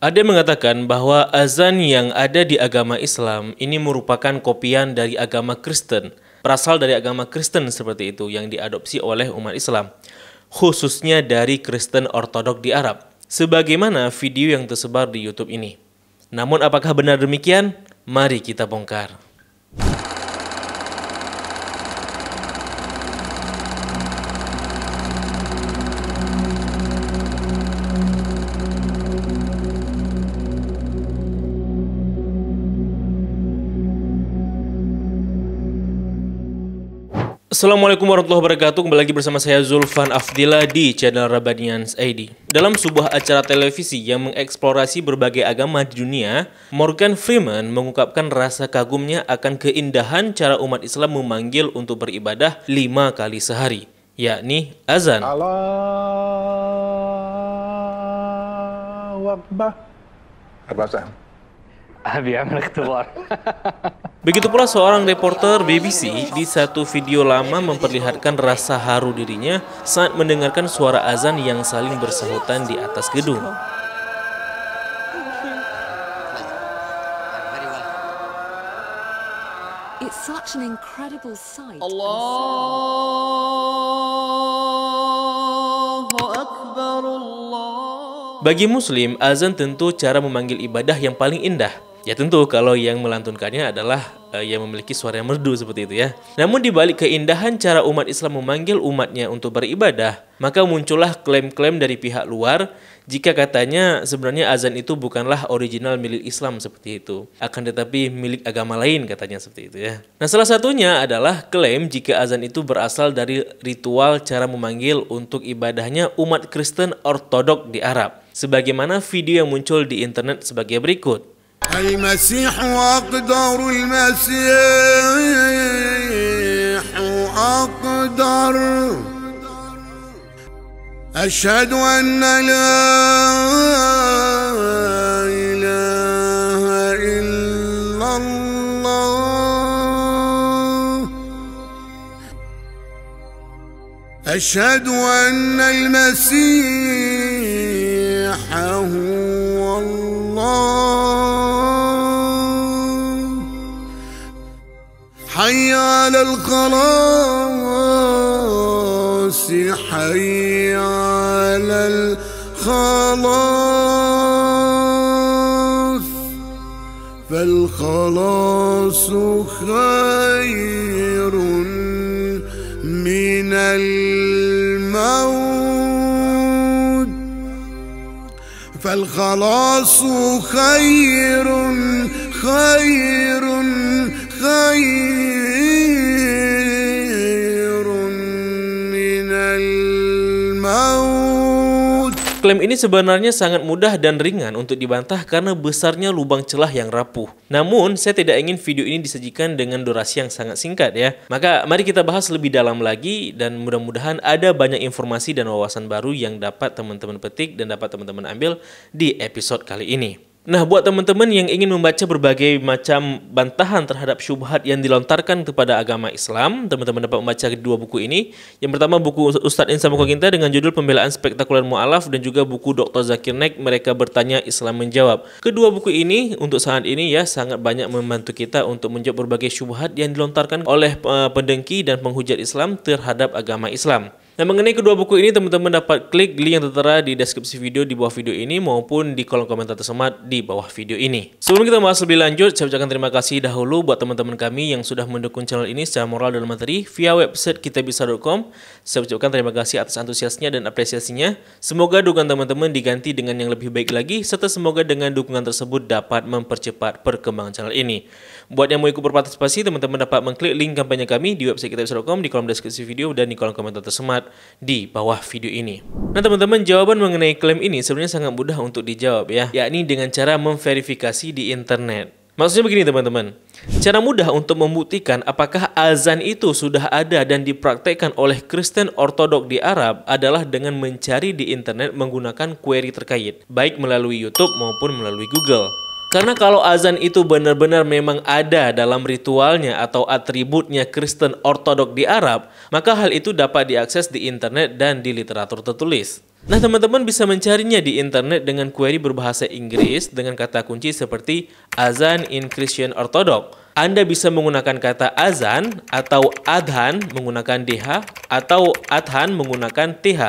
Ada yang mengatakan bahwa azan yang ada di agama Islam ini merupakan kopian dari agama Kristen, berasal dari agama Kristen seperti itu yang diadopsi oleh umat Islam, khususnya dari Kristen Ortodok di Arab, sebagaimana video yang tersebar di YouTube ini. Namun apakah benar demikian? Mari kita bongkar. Assalamualaikum warahmatullahi wabarakatuh. Kembali lagi bersama saya Zulfan Afdillah di channel Rabbanians ID. Dalam sebuah acara televisi yang mengeksplorasi berbagai agama di dunia, Morgan Freeman mengungkapkan rasa kagumnya akan keindahan cara umat Islam memanggil untuk beribadah 5 kali sehari, yakni azan. Allahu Akbar. Azan. Begitu pula seorang reporter BBC di satu video lama memperlihatkan rasa haru dirinya saat mendengarkan suara azan yang saling bersahutan di atas gedung. It's such an incredible sight. Allahu Akbar, Allah. Bagi Muslim, azan tentu cara memanggil ibadah yang paling indah. Ya tentu kalau yang melantunkannya adalah yang memiliki suara yang merdu seperti itu ya. Namun di balik keindahan cara umat Islam memanggil umatnya untuk beribadah, maka muncullah klaim-klaim dari pihak luar jika katanya sebenarnya azan itu bukanlah original milik Islam seperti itu, akan tetapi milik agama lain katanya seperti itu ya. Nah, salah satunya adalah klaim jika azan itu berasal dari ritual cara memanggil untuk ibadahnya umat Kristen Ortodok di Arab, sebagaimana video yang muncul di internet sebagai berikut. المسيح أقدر المسيح أقدر أشهد أن لا إله إلا الله أشهد أن المسيح هو الله حي على الخلاص حي على الخلاص فالخلاص خير من الموت فالخلاص خير خير خير من الموت. Klaim ini sebenarnya sangat mudah dan ringan untuk dibantah karena besarnya lubang celah yang rapuh. Namun, saya tidak ingin video ini disajikan dengan durasi yang sangat singkat ya. Maka, mari kita bahas lebih dalam lagi dan mudah-mudahan ada banyak informasi dan wawasan baru yang dapat teman-teman petik dan dapat teman-teman ambil di episode kali ini. Nah, buat teman-teman yang ingin membaca berbagai macam bantahan terhadap syubhat yang dilontarkan kepada agama Islam, teman-teman dapat membaca dua buku ini. Yang pertama buku Ustadz Insa Mukoginta dengan judul Pembelaan Spektakuler Mu'alaf dan juga buku Dr. Zakir Naik, Mereka Bertanya Islam Menjawab. Kedua buku ini untuk saat ini ya sangat banyak membantu kita untuk menjawab berbagai syubhat yang dilontarkan oleh pendengki dan penghujat Islam terhadap agama Islam. Nah, mengenai kedua buku ini, teman-teman dapat klik link yang tertera di deskripsi video di bawah video ini maupun di kolom komentar tersemat di bawah video ini. Sebelum kita bahas lebih lanjut, saya ucapkan terima kasih dahulu buat teman-teman kami yang sudah mendukung channel ini secara moral dan materi via website kitabisa.com. Saya ucapkan terima kasih atas antusiasnya dan apresiasinya. Semoga dukungan teman-teman diganti dengan yang lebih baik lagi, serta semoga dengan dukungan tersebut dapat mempercepat perkembangan channel ini. Buat yang mau ikut berpartisipasi, teman-teman dapat mengklik link kampanye kami di website kitabisa.com di kolom deskripsi video dan di kolom komentar tersemat di bawah video ini. Nah, teman-teman, jawaban mengenai klaim ini sebenarnya sangat mudah untuk dijawab ya, yakni dengan cara memverifikasi di internet. Maksudnya begini teman-teman, cara mudah untuk membuktikan apakah azan itu sudah ada dan dipraktekkan oleh Kristen Ortodok di Arab adalah dengan mencari di internet menggunakan query terkait, baik melalui YouTube maupun melalui Google. Karena kalau azan itu benar-benar memang ada dalam ritualnya atau atributnya Kristen Ortodok di Arab, maka hal itu dapat diakses di internet dan di literatur tertulis. Nah, teman-teman bisa mencarinya di internet dengan query berbahasa Inggris dengan kata kunci seperti azan in Christian Orthodox. Anda bisa menggunakan kata azan atau adhan menggunakan DH atau adhan menggunakan TH.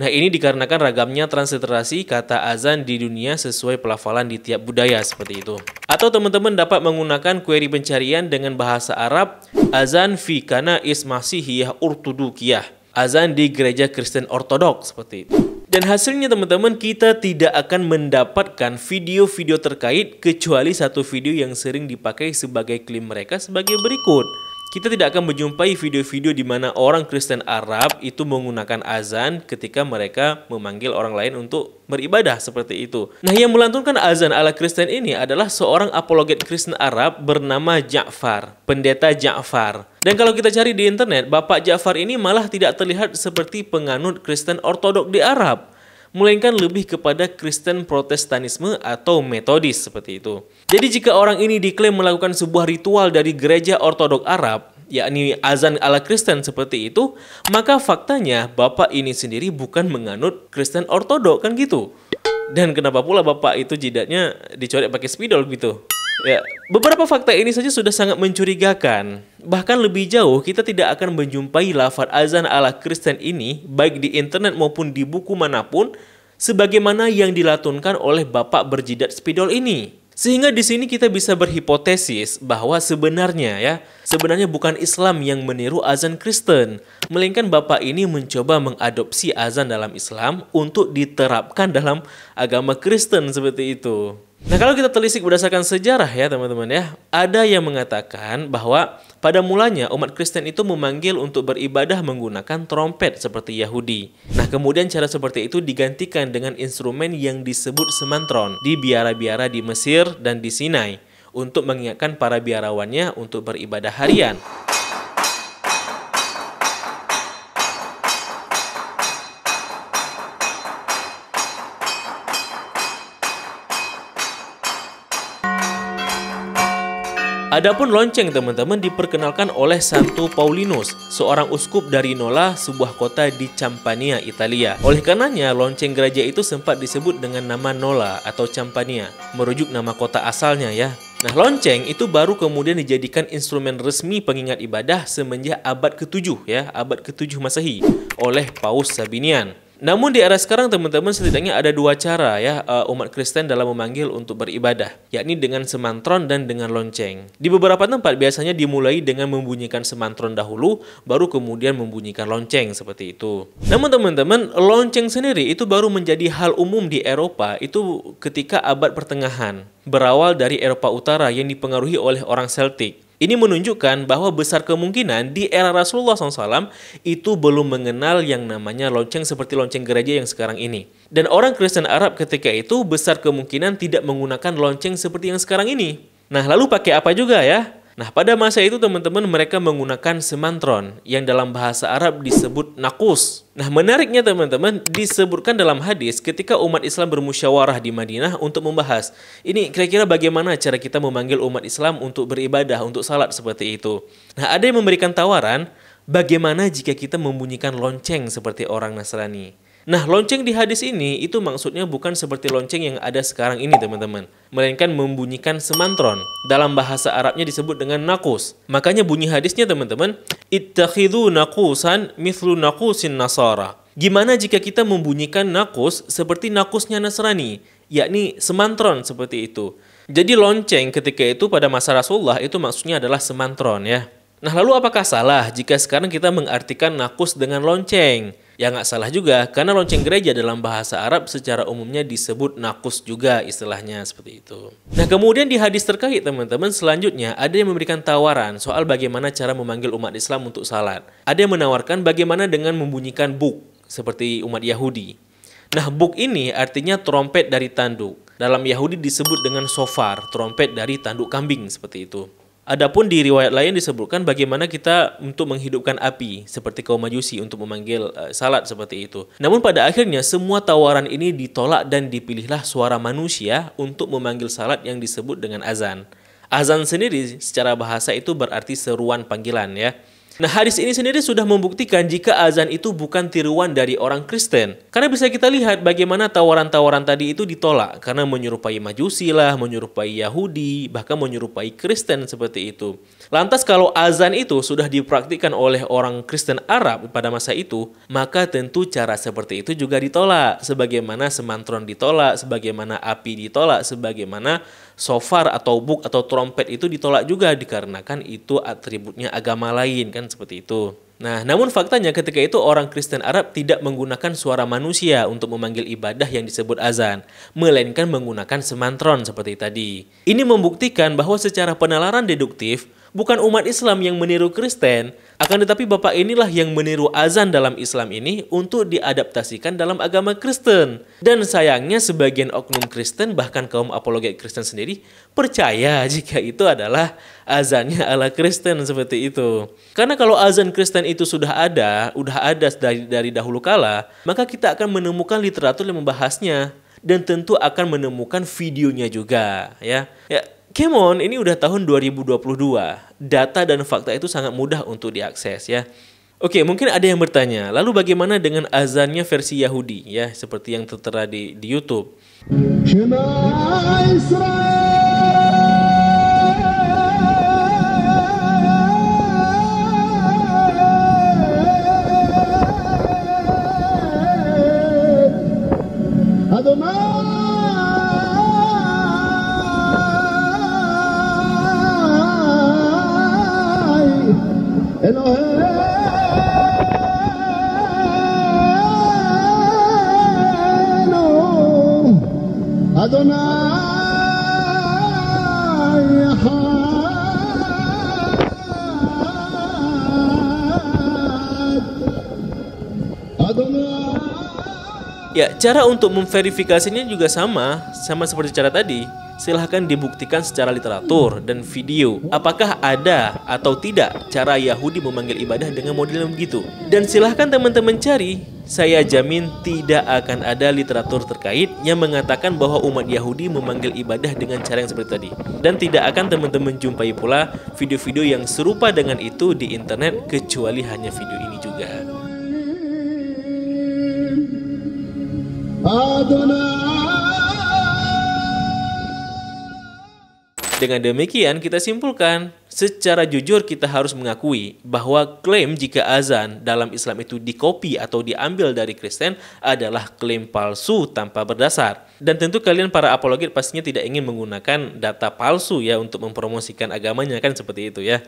Nah, ini dikarenakan ragamnya transliterasi kata azan di dunia sesuai pelafalan di tiap budaya seperti itu. Atau teman-teman dapat menggunakan query pencarian dengan bahasa Arab azan fi kana ismasihiyah urtudukiyah. Azan di gereja Kristen Ortodoks seperti itu. Dan hasilnya teman-teman, kita tidak akan mendapatkan video-video terkait kecuali satu video yang sering dipakai sebagai klaim mereka sebagai berikut. Kita tidak akan menjumpai video-video di mana orang Kristen Arab itu menggunakan azan ketika mereka memanggil orang lain untuk beribadah seperti itu. Nah, yang melantunkan azan ala Kristen ini adalah seorang apologet Kristen Arab bernama Ja'far, pendeta Ja'far. Dan kalau kita cari di internet, Bapak Ja'far ini malah tidak terlihat seperti penganut Kristen Ortodok di Arab, melainkan lebih kepada Kristen Protestanisme atau Metodis seperti itu. Jadi jika orang ini diklaim melakukan sebuah ritual dari gereja Ortodok Arab, yakni azan ala Kristen seperti itu, maka faktanya Bapak ini sendiri bukan menganut Kristen Ortodok, kan gitu. Dan kenapa pula Bapak itu jidatnya dicoret pakai spidol gitu? Ya, beberapa fakta ini saja sudah sangat mencurigakan. Bahkan lebih jauh, kita tidak akan menjumpai lafaz azan ala Kristen ini baik di internet maupun di buku manapun sebagaimana yang dilatunkan oleh Bapak berjidat spidol ini. Sehingga di sini kita bisa berhipotesis bahwa sebenarnya bukan Islam yang meniru azan Kristen, melainkan Bapak ini mencoba mengadopsi azan dalam Islam untuk diterapkan dalam agama Kristen seperti itu. Nah, kalau kita telisik berdasarkan sejarah ya teman-teman ya, ada yang mengatakan bahwa pada mulanya umat Kristen itu memanggil untuk beribadah menggunakan trompet seperti Yahudi. Nah, kemudian cara seperti itu digantikan dengan instrumen yang disebut semantron di biara-biara di Mesir dan di Sinai untuk mengingatkan para biarawannya untuk beribadah harian. Adapun lonceng teman-teman diperkenalkan oleh Santo Paulinus, seorang uskup dari Nola, sebuah kota di Campania, Italia. Oleh karenanya, lonceng gereja itu sempat disebut dengan nama Nola atau Campania, merujuk nama kota asalnya ya. Nah, lonceng itu baru kemudian dijadikan instrumen resmi pengingat ibadah semenjak abad ke-7 ya, abad ke-7 Masehi oleh Paus Sabinian. Namun di era sekarang teman-teman setidaknya ada dua cara ya umat Kristen dalam memanggil untuk beribadah, yakni dengan semantron dan dengan lonceng. Di beberapa tempat biasanya dimulai dengan membunyikan semantron dahulu, baru kemudian membunyikan lonceng seperti itu. Namun teman-teman, lonceng sendiri itu baru menjadi hal umum di Eropa itu ketika abad pertengahan, berawal dari Eropa Utara yang dipengaruhi oleh orang Celtic. Ini menunjukkan bahwa besar kemungkinan di era Rasulullah SAW itu belum mengenal yang namanya lonceng seperti lonceng gereja yang sekarang ini. Dan orang Kristen Arab ketika itu besar kemungkinan tidak menggunakan lonceng seperti yang sekarang ini. Nah, lalu pakai apa juga ya? Nah, pada masa itu teman-teman mereka menggunakan semantron yang dalam bahasa Arab disebut nakus. Nah, menariknya teman-teman disebutkan dalam hadis ketika umat Islam bermusyawarah di Madinah untuk membahas ini kira-kira bagaimana cara kita memanggil umat Islam untuk beribadah, untuk salat seperti itu. Nah, ada yang memberikan tawaran bagaimana jika kita membunyikan lonceng seperti orang Nasrani. Nah, lonceng di hadis ini itu maksudnya bukan seperti lonceng yang ada sekarang ini teman-teman, melainkan membunyikan semantron. Dalam bahasa Arabnya disebut dengan nakus. Makanya bunyi hadisnya teman-teman, ittakhidhu naqusan mithlu naqusin nasara. Gimana jika kita membunyikan nakus seperti nakusnya Nasrani, yakni semantron seperti itu. Jadi lonceng ketika itu pada masa Rasulullah itu maksudnya adalah semantron ya. Nah, lalu apakah salah jika sekarang kita mengartikan nakus dengan lonceng? Ya nggak salah juga, karena lonceng gereja dalam bahasa Arab secara umumnya disebut nakus juga istilahnya seperti itu. Nah, kemudian di hadis terkait teman-teman selanjutnya ada yang memberikan tawaran soal bagaimana cara memanggil umat Islam untuk salat. Ada yang menawarkan bagaimana dengan membunyikan buk seperti umat Yahudi. Nah, buk ini artinya trompet dari tanduk. Dalam Yahudi disebut dengan shofar, trompet dari tanduk kambing seperti itu. Adapun di riwayat lain disebutkan bagaimana kita untuk menghidupkan api seperti kaum Majusi untuk memanggil salat seperti itu. Namun pada akhirnya semua tawaran ini ditolak dan dipilihlah suara manusia untuk memanggil salat yang disebut dengan azan. Azan sendiri secara bahasa itu berarti seruan panggilan ya. Nah, hadis ini sendiri sudah membuktikan jika azan itu bukan tiruan dari orang Kristen. Karena bisa kita lihat bagaimana tawaran-tawaran tadi itu ditolak karena menyerupai Majusi lah, menyerupai Yahudi, bahkan menyerupai Kristen seperti itu. Lantas kalau azan itu sudah dipraktikkan oleh orang Kristen Arab pada masa itu, maka tentu cara seperti itu juga ditolak. Sebagaimana semantron ditolak, sebagaimana api ditolak, sebagaimana shofar atau buk atau trompet itu ditolak juga dikarenakan itu atributnya agama lain kan seperti itu. Nah, namun faktanya ketika itu orang Kristen Arab tidak menggunakan suara manusia untuk memanggil ibadah yang disebut azan, melainkan menggunakan semantron seperti tadi. Ini membuktikan bahwa secara penalaran deduktif, bukan umat Islam yang meniru Kristen, akan tetapi Bapak inilah yang meniru azan dalam Islam ini untuk diadaptasikan dalam agama Kristen. Dan sayangnya sebagian oknum Kristen, bahkan kaum apologet Kristen sendiri, percaya jika itu adalah azannya ala Kristen seperti itu. Karena kalau azan Kristen itu sudah ada dari dahulu kala, maka kita akan menemukan literatur yang membahasnya. Dan tentu akan menemukan videonya juga, ya. Come on, ini udah tahun 2022. Data dan fakta itu sangat mudah untuk diakses ya. Oke, mungkin ada yang bertanya, lalu bagaimana dengan azannya versi Yahudi ya, seperti yang tertera di YouTube. Ya, cara untuk memverifikasinya juga sama seperti cara tadi. Silahkan dibuktikan secara literatur dan video apakah ada atau tidak cara Yahudi memanggil ibadah dengan model yang begitu. Dan silahkan teman-teman cari, saya jamin tidak akan ada literatur terkait yang mengatakan bahwa umat Yahudi memanggil ibadah dengan cara yang seperti tadi. Dan tidak akan teman-teman jumpai pula video-video yang serupa dengan itu di internet kecuali hanya video ini juga. Dengan demikian kita simpulkan, secara jujur kita harus mengakui bahwa klaim jika azan dalam Islam itu dikopi atau diambil dari Kristen adalah klaim palsu tanpa berdasar. Dan tentu kalian para apologet pastinya tidak ingin menggunakan data palsu ya untuk mempromosikan agamanya kan seperti itu ya.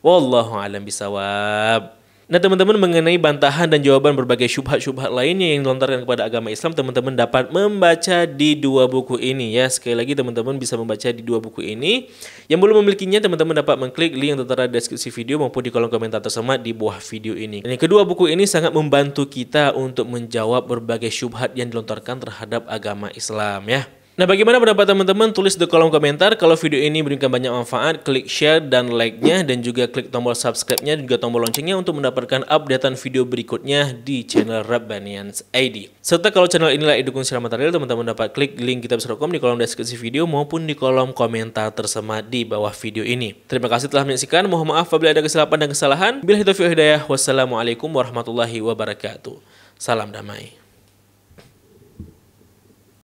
Wallahu a'lam bishawab. Nah teman-teman, mengenai bantahan dan jawaban berbagai syubhat-syubhat lainnya yang dilontarkan kepada agama Islam, teman-teman dapat membaca di dua buku ini ya. Sekali lagi teman-teman bisa membaca di dua buku ini. Yang belum memilikinya, teman-teman dapat mengklik link yang tertera di deskripsi video maupun di kolom komentar tersemat di bawah video ini. Dan yang kedua, buku ini sangat membantu kita untuk menjawab berbagai syubhat yang dilontarkan terhadap agama Islam ya. Nah, bagaimana pendapat teman-teman? Tulis di kolom komentar. Kalau video ini memberikan banyak manfaat, klik share dan like-nya, dan juga klik tombol subscribe-nya dan juga tombol loncengnya untuk mendapatkan updatean video berikutnya di channel Rabbanians ID. Serta kalau channel inilah didukung secara material, teman-teman dapat klik link kitabisra.com di kolom deskripsi video maupun di kolom komentar tersemat di bawah video ini. Terima kasih telah menyaksikan. Mohon maaf apabila ada kesilapan dan kesalahan. Billahi taufiq wal hidayah. Wassalamualaikum warahmatullahi wabarakatuh. Salam damai.